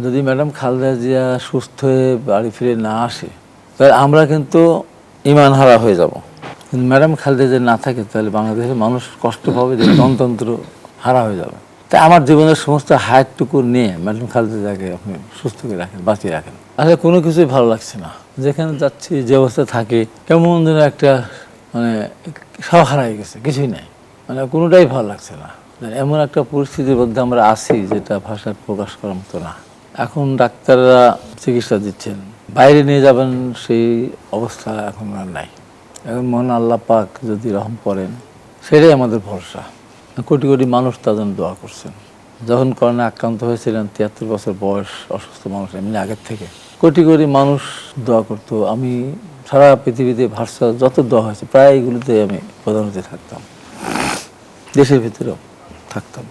যদি ম্যাডাম খালেদা জিয়া সুস্থ হয়ে বাড়ি ফিরে না আসে তাহলে আমরা কিন্তু ঈমান হারা হয়ে যাব। কিন্তু ম্যাডাম খালেদা জিয়া না থাকে তাহলে বাংলাদেশের মানুষ কষ্ট পাবে যে গণতন্ত্র হারা হয়ে যাবে। তাই আমার জীবনের সমস্ত হায়াতটুকু নিয়ে ম্যাডাম খালেদা জিয়াকে আপনি সুস্থ করে রাখেন, বাঁচিয়ে রাখেন। আসলে কোনো কিছুই ভালো লাগছে না, যেখানে যাচ্ছি যে অবস্থা থাকে কেমন যেন একটা মানে সব হারাই গেছে, কিছুই নাই, মানে কোনোটাই ভালো লাগছে না। এমন একটা পরিস্থিতির মধ্যে আমরা আছি যেটা ভাষায় প্রকাশ করার মতো না। এখন ডাক্তাররা চিকিৎসা দিচ্ছেন, বাইরে নিয়ে যাবেন সেই অবস্থা এখন আর নাই। এখন মহান আল্লাহ পাক যদি রহম করেন সেটাই আমাদের ভরসা। কোটি কোটি মানুষ তার জন্য দোয়া করছেন। যখন করোনা আক্রান্ত হয়েছিলেন 73 বছর বয়স অসুস্থ মানুষ, এমনি আগের থেকে কোটি কোটি মানুষ দোয়া করতো। আমি সারা পৃথিবীতে ভার্চুয়াল যত দোয়া হয়েছে প্রায় এগুলোতে আমি প্রধানমন্ত্রী থাকতাম, দেশের ভিতরেও থাকতাম।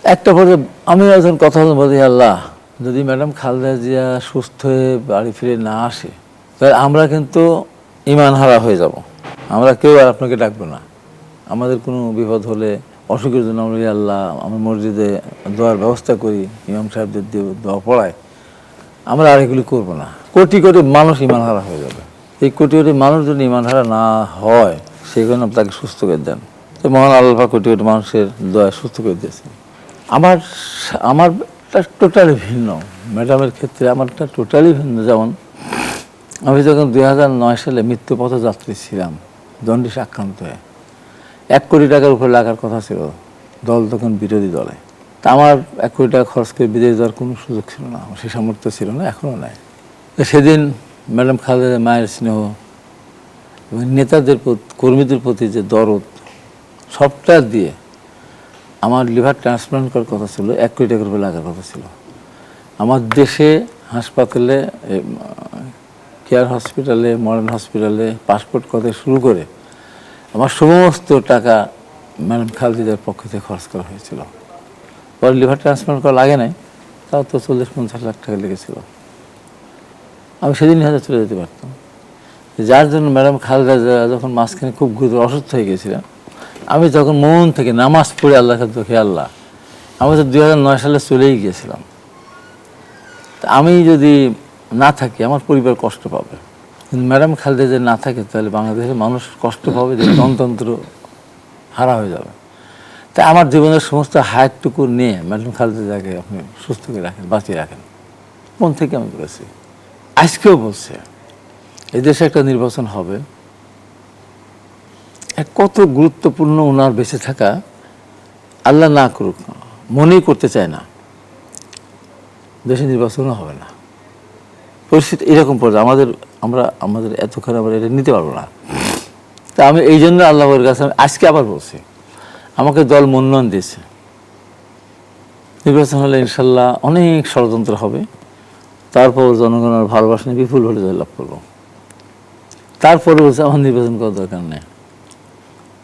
একটা পর্যায়ে আমি একজন কথা বলি, আল্লাহ যদি ম্যাডাম খালেদা জিয়া সুস্থ হয়ে বাড়ি ফিরে না আসে তাহলে আমরা কিন্তু ঈমান হারা হয়ে যাব। আমরা কেউ আর আপনাকে ডাকবো না। আমাদের কোনো বিপদ হলে অসুখের জন্য আমরা আল্লাহ আমার মসজিদে দোয়ার ব্যবস্থা করি, ইমাম সাহেবদের দিয়ে দোয়া পড়ায়, আমরা আর এগুলি করবো না। কোটি কোটি মানুষ ঈমান হারা হয়ে যাবে। এই কোটি কোটি মানুষ যদি ঈমান হারা না হয় সেই জন্য তাকে সুস্থ করে দেন। তো মহান আল্লাহ কোটি কোটি মানুষের দোয়া সুস্থ করে দিয়েছেন। আমারটা টোটালি ভিন্ন, ম্যাডামের ক্ষেত্রে আমারটা টোটালি ভিন্ন। যেমন আমি যখন 2009 সালে মৃত্যু পথযাত্রী ছিলাম, জন্ডিস আক্রান্ত হয়ে 1 কোটি টাকার উপরে লাগার কথা ছিল, দল তখন বিরোধী দলে। তা আমার 1 কোটি টাকা খরচ করে বিদেশ যাওয়ার কোনো সুযোগ ছিল না, আমার সে সামর্থ্য ছিল না, এখনও নাই। সেদিন ম্যাডাম খালেদা মায়ের স্নেহ এবং নেতাদের কর্মীদের প্রতি যে দরদ সবটা দিয়ে আমার লিভার ট্রান্সপ্লান্ট করার কথা ছিল, 1 কোটি টাকার উপরে লাগার কথা ছিল। আমার দেশে হাসপাতালে, কেয়ার হসপিটালে, মডার্ন হসপিটালে পাসপোর্ট কথা শুরু করে আমার সমস্ত টাকা ম্যাডাম খালেদার পক্ষ থেকে খরচ করা হয়েছিল। পরে লিভার ট্রান্সপ্লান্ট করা লাগে নাই, তাও তো 40-50 লাখ টাকা লেগেছিল। আমি সেদিন হয়তো চলে যেতে পারতাম। যার জন্য ম্যাডাম খালেদা যখন মাঝখানে খুব গুরুতর অসুস্থ হয়ে গেছিলেন, আমি যখন মন থেকে নামাজ পড়ে আল্লাহর কাছে দেখি, আল্লাহ আমি তো 2009 সালে চলেই গিয়েছিলাম, তা আমি যদি না থাকি আমার পরিবার কষ্ট পাবে। কিন্তু ম্যাডাম খালেদা যদি না থাকে তাহলে বাংলাদেশের মানুষ কষ্ট পাবে যে গণতন্ত্র হারা হয়ে যাবে। তাই আমার জীবনের সমস্ত হায়াতটুকু নিয়ে ম্যাডাম খালেদা জিয়াকে আপনি সুস্থ করে রাখেন, বাঁচিয়ে রাখেন। মন থেকে আমি বলেছি, আজকেও বলছে এই দেশে একটা নির্বাচন হবে, কত গুরুত্বপূর্ণ ওনার বেঁচে থাকা, আল্লাহ না করুক, মনেই করতে চায় না, দেশে নির্বাচনও হবে না। পরিস্থিতি এরকম পড়ে আমাদের এত খারাপ, এটা নিতে পারবো না। তা আমি এই জন্য আল্লাহর কাছে আজকে আবার বলছি, আমাকে দল মনোনয়ন দিয়েছে, নির্বাচন হলে ইনশাল্লাহ অনেক ষড়যন্ত্র হবে, তারপর জনগণের ভালোবাসা নিয়ে বিপুল ভোটে জয়লাভ করবো। তারপরে বলছে আমার নির্বাচন করার দরকার নেই,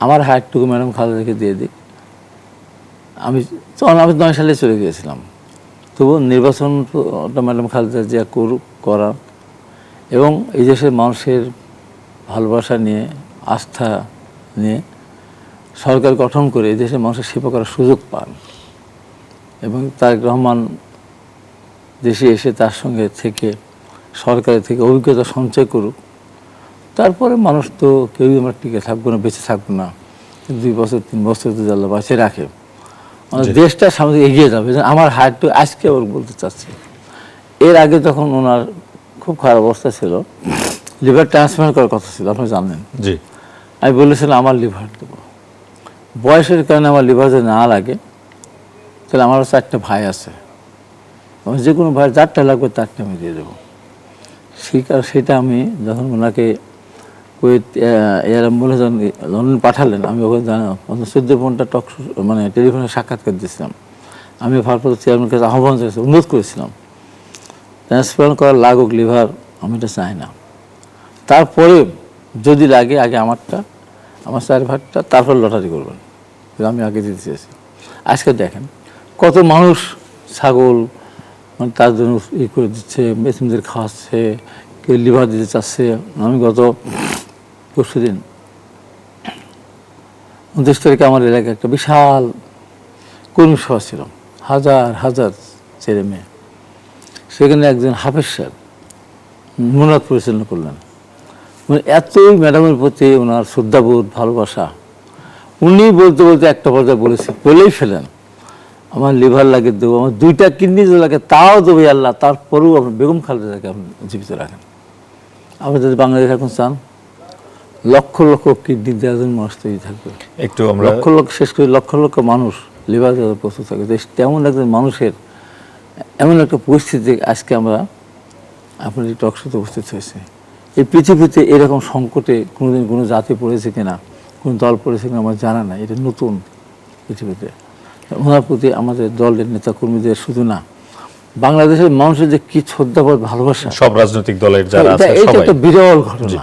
আমার হায়ারটুকু ম্যাডাম খালেদাকে দিয়ে দিই। আমি 9 সালে চলে গিয়েছিলাম, তবু নির্বাচনটা ম্যাডাম খালেদা জিয়া করা এবং এই দেশের মানুষের ভালোবাসা নিয়ে, আস্থা নিয়ে সরকার গঠন করে এই দেশের মানুষের সেবা করার সুযোগ পান এবং তারেক রহমান দেশে এসে তার সঙ্গে থেকে সরকারের থেকে অভিজ্ঞতা সঞ্চয় করুক। তারপরে মানুষ তো কেউই আমরা টিকে থাকবো না, বেঁচে থাকবো না, 2 বছর 3 বছর যদি আল্লাহ বাঁচিয়ে রাখে দেশটা সামনে এগিয়ে যাবে। আমার হায়ারটু আজকে ওর বলতে চাচ্ছি, এর আগে যখন ওনার খুব খারাপ অবস্থা ছিল, লিভার ট্রান্সপ্লান্ট করার কথা ছিল, আপনি জানেন, জি, আমি বলেছিলাম আমার লিভার দেবো। বয়সের কারণে আমার লিভার যদি না লাগে তাহলে আমারও 4টে ভাই আছে, আমার যে কোনো ভাই যারটা লাগবে তারটা আমি দিয়ে দেবো। সেটা আমি যখন ওনাকে কুয়েত এয়ার অ্যাম্বুলেন্স লন্ডন পাঠালেন, আমি ওখানে জানাম 14-15টা মানে টেলিফোনে সাক্ষাৎকার দিয়েছিলাম। আমি ভারপ্রাপ্ত চেয়ারম্যানের কাছে আহ্বান করেছি, অনুরোধ করেছিলাম ট্রান্সপ্লান্ট করার লাগুক লিভার, আমি এটা চাই না। তারপরে যদি লাগে আগে আমারটা, আমার 4 ভাগটা, তারপর লটারি করবেন, আমি আগে দিতে চেয়েছি। আজকে দেখেন কত মানুষ ছাগল মানে তার জন্য করে দিচ্ছে, মেশিনদের খাওয়াচ্ছে, কেউ লিভার দিতে চাচ্ছে। আমি গত পরশুদিন 29 তারিখে আমার এলাকায় একটা বিশাল কর্মী সভা ছিল, হাজার হাজার ছেলে মেয়ে, সেখানে একজন হাফেজ সাহেব মুনাদ পরিচালনা করলেন। মানে এতই ম্যাডামের প্রতি ওনার শ্রদ্ধাবোধ, ভালোবাসা, উনি বলতে বলতে একটা পর্যায়ে বলেই ফেলেন, আমার লিভার লাগে দেবো, আমার 2টা কিডনি যদি লাগে তাও দেবো আল্লাহ, তারপরেও আপনি বেগম খালেদাকে আপনি জীবিত রাখেন। আপনি যদি বাংলাদেশ এখন চান, লক্ষ লক্ষ কিডনি দেওয়ার জন্য মানুষ তৈরি থাকবে, একটু আমরা লক্ষ লক্ষ, শেষ করে লক্ষ লক্ষ মানুষ লিভার দেওয়ার প্রস্তুত থাকবে। তেমন একজন মানুষের এমন একটা পরিস্থিতি আজকে আমরা আপনার এই টকশোতে উপস্থিত হয়েছে। এই পৃথিবীতে এরকম সংকটে কোনোদিন কোনো জাতি পড়েছে কিনা, কোনো দল পড়েছে কিনা আমার জানা নাই, এটা নতুন পৃথিবীতে। ওনার প্রতি আমাদের দলের নেতাকর্মীদের শুধু না, বাংলাদেশের মানুষের যে কি শ্রদ্ধাবোধ, ভালোবাসা, সব রাজনৈতিক দলের যারা আছে এটা সবাই। একটা বিরল ঘটনা।